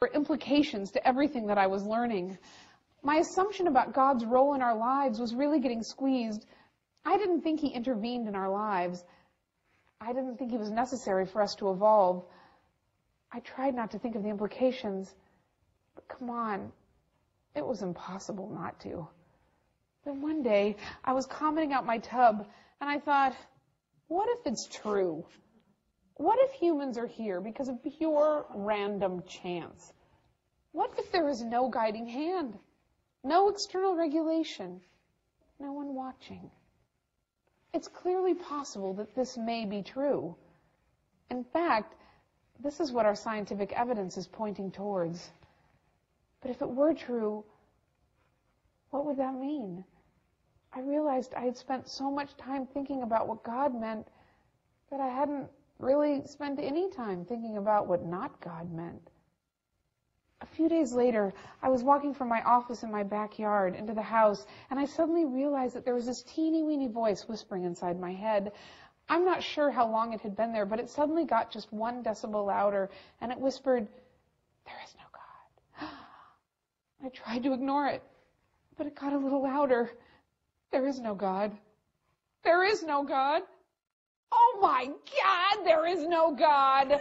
were implications to everything that I was learning. My assumption about God's role in our lives was really getting squeezed. I didn't think He intervened in our lives. I didn't think He was necessary for us to evolve. I tried not to think of the implications, but come on, it was impossible not to. Then one day, I was commenting out my tub, and I thought, what if it's true? What if humans are here because of pure random chance? What if there is no guiding hand? No external regulation, no one watching. It's clearly possible that this may be true. In fact, this is what our scientific evidence is pointing towards. But if it were true, what would that mean? I realized I had spent so much time thinking about what God meant that I hadn't really spent any time thinking about what not God meant. A few days later, I was walking from my office in my backyard into the house, and I suddenly realized that there was this teeny-weeny voice whispering inside my head. I'm not sure how long it had been there, but it suddenly got just 1 decibel louder, and it whispered, "There is no God." I tried to ignore it, but it got a little louder. There is no God. There is no God. Oh my God, there is no God.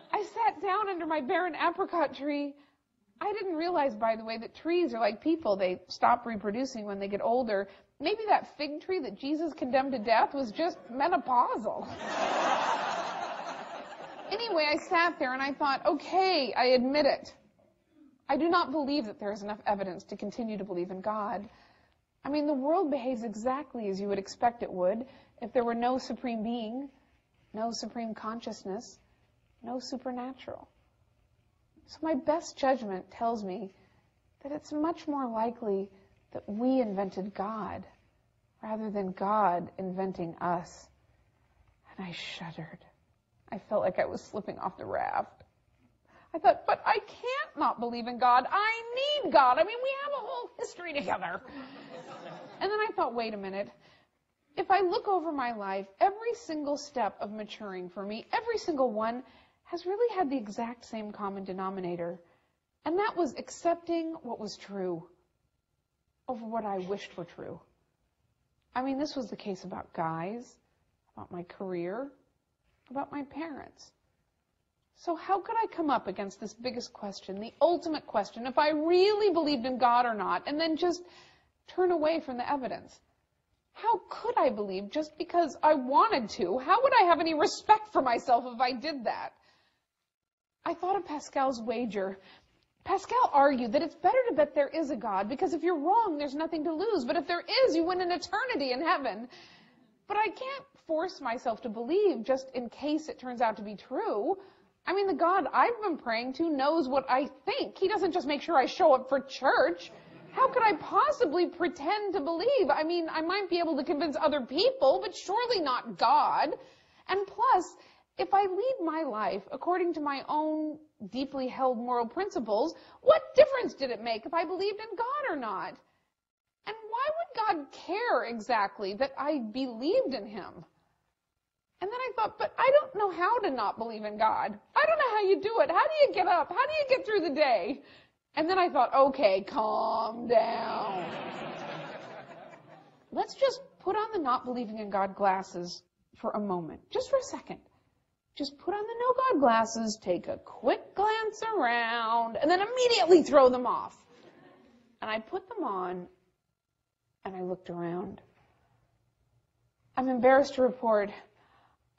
I sat down under my barren apricot tree. I didn't realize, by the way, that trees are like people. They stop reproducing when they get older. Maybe that fig tree that Jesus condemned to death was just menopausal. Anyway, I sat there and I thought, okay, I admit it. I do not believe that there is enough evidence to continue to believe in God. I mean, the world behaves exactly as you would expect it would if there were no supreme being, no supreme consciousness, no supernatural. So my best judgment tells me that it's much more likely that we invented God rather than God inventing us. And I shuddered. I felt like I was slipping off the raft. I thought, but I can't not believe in God. I need God. I mean, we have a whole history together. And then I thought, wait a minute. If I look over my life, every single step of maturing for me, every single one, has really had the exact same common denominator. And that was accepting what was true over what I wished were true. I mean, this was the case about guys, about my career, about my parents. So how could I come up against this biggest question, the ultimate question, if I really believed in God or not, and then just turn away from the evidence? How could I believe just because I wanted to? How would I have any respect for myself if I did that? I thought of Pascal's wager. Pascal argued that it's better to bet there is a God, because if you're wrong, there's nothing to lose. But if there is, you win an eternity in heaven. But I can't force myself to believe just in case it turns out to be true. I mean, the God I've been praying to knows what I think. He doesn't just make sure I show up for church. How could I possibly pretend to believe? I mean, I might be able to convince other people, but surely not God. And plus, if I lead my life according to my own deeply held moral principles, what difference did it make if I believed in God or not? And why would God care exactly that I believed in Him? And then I thought, but I don't know how to not believe in God. I don't know how you do it. How do you get up? How do you get through the day? And then I thought, okay, calm down. Let's just put on the not believing in God glasses for a moment, just for a second. Just put on the no God glasses, take a quick glance around, and then immediately throw them off. And I put them on, and I looked around. I'm embarrassed to report,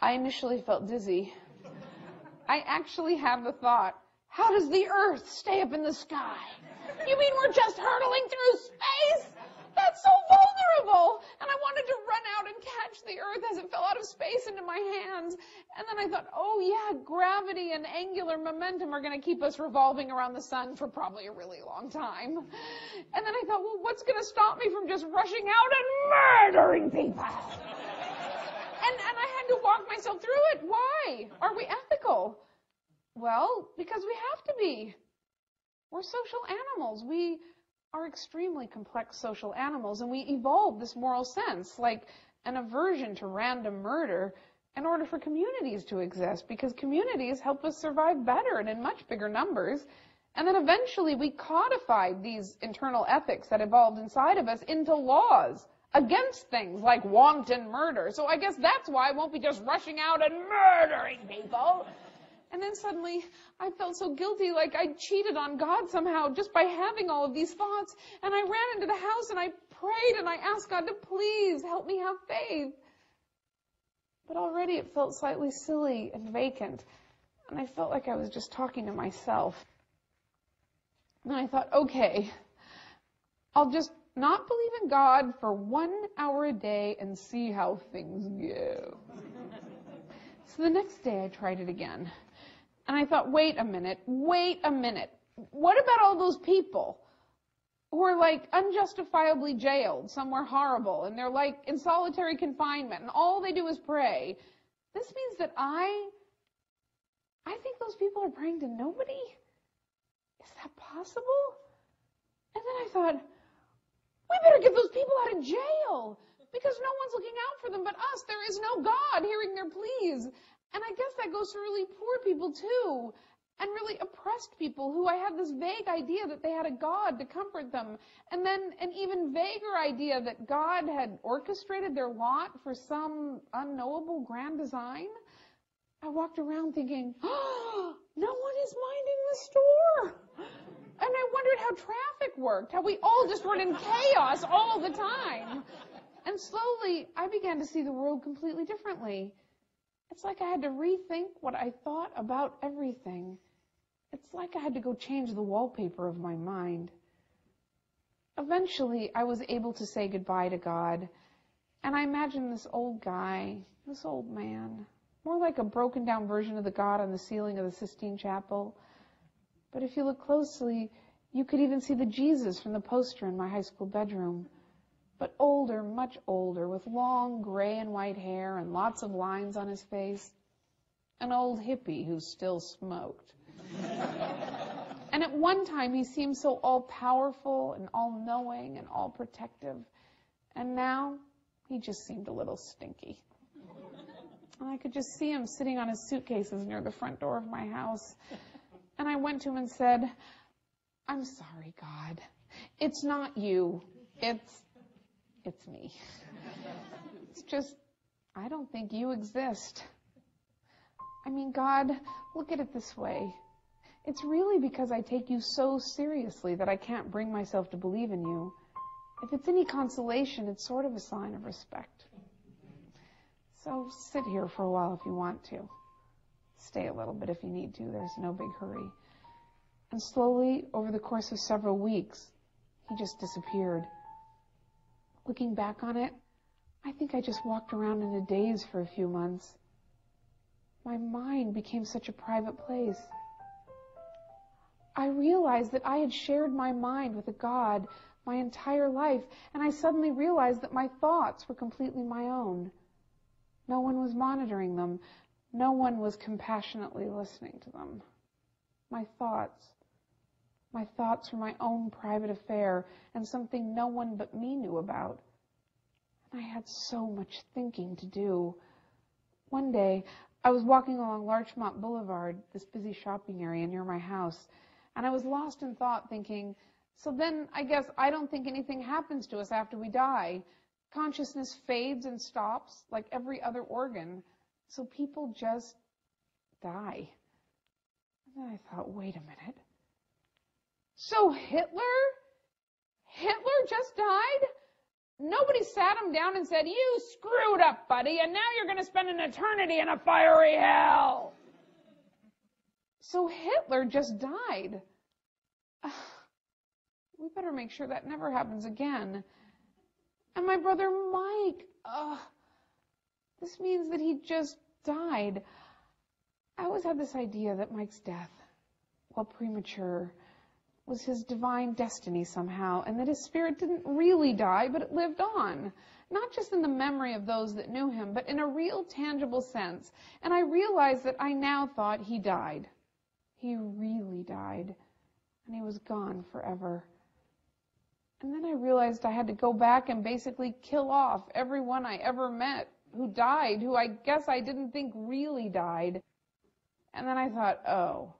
I initially felt dizzy. I actually had the thought, how does the earth stay up in the sky? You mean we're just hurtling through space? That's so vulnerable. And I wanted to run out and catch the earth as it fell out of space into my hands. And then I thought, oh yeah, gravity and angular momentum are going to keep us revolving around the sun for probably a really long time. And then I thought, well, what's going to stop me from just rushing out and murdering people? And I had to walk myself through it. Why? Are we ethical? Well, because we have to be. We're social animals. We are extremely complex social animals, and we evolve this moral sense, like an aversion to random murder in order for communities to exist, because communities help us survive better and in much bigger numbers. And then eventually we codified these internal ethics that evolved inside of us into laws against things like wanton murder. So I guess that's why I won't be just rushing out and murdering people. And then suddenly I felt so guilty, like I cheated on God somehow just by having all of these thoughts. And I ran into the house and I prayed and I asked God to please help me have faith. But already it felt slightly silly and vacant. And I felt like I was just talking to myself. And I thought, okay, I'll just not believe in God for 1 hour a day and see how things go. So the next day I tried it again. And I thought, wait a minute. What about all those people who are like unjustifiably jailed somewhere horrible and they're like in solitary confinement and all they do is pray? This means that I think those people are praying to nobody? Is that possible? And then I thought, we better get those people out of jail because no one's looking out for them but us. There is no God hearing their pleas. And I guess that goes for really poor people too, and really oppressed people who I had this vague idea that they had a God to comfort them, and then an even vaguer idea that God had orchestrated their lot for some unknowable grand design. I walked around thinking, oh, no one is minding the store. And I wondered how traffic worked, how we all just run in chaos all the time. And slowly, I began to see the world completely differently. It's like I had to rethink what I thought about everything. It's like I had to go change the wallpaper of my mind. Eventually, I was able to say goodbye to God. And I imagined this old guy, this old man, more like a broken down version of the God on the ceiling of the Sistine Chapel. But if you look closely, you could even see the Jesus from the poster in my high school bedroom. But older, much older, with long gray and white hair and lots of lines on his face. An old hippie who still smoked. And at one time he seemed so all-powerful and all-knowing and all-protective. And now he just seemed a little stinky. And I could just see him sitting on his suitcases near the front door of my house. And I went to him and said, I'm sorry, God. It's not you. It's me. It's just, I don't think you exist. I mean, God, look at it this way. It's really because I take you so seriously that I can't bring myself to believe in you. If it's any consolation, it's sort of a sign of respect. So sit here for a while if you want to. Stay a little bit if you need to. There's no big hurry. And slowly, over the course of several weeks, he just disappeared. Looking back on it, I think I just walked around in a daze for a few months. My mind became such a private place. I realized that I had shared my mind with a God my entire life, and I suddenly realized that my thoughts were completely my own. No one was monitoring them. No one was compassionately listening to them. My thoughts were my own private affair and something no one but me knew about. And I had so much thinking to do. One day, I was walking along Larchmont Boulevard, this busy shopping area near my house, and I was lost in thought thinking, so then I guess I don't think anything happens to us after we die. Consciousness fades and stops like every other organ, so people just die. And then I thought, wait a minute. So Hitler just died? Nobody sat him down and said, you screwed up, buddy, and now you're going to spend an eternity in a fiery hell. So Hitler just died. We better make sure that never happens again. And my brother Mike, this means that he just died. I always had this idea that Mike's death, while premature, was his divine destiny somehow, and that his spirit didn't really die, but it lived on. Not just in the memory of those that knew him, but in a real tangible sense. And I realized that I now thought he died. He really died. And he was gone forever. And then I realized I had to go back and basically kill off everyone I ever met who died, who I guess I didn't think really died. And then I thought, oh,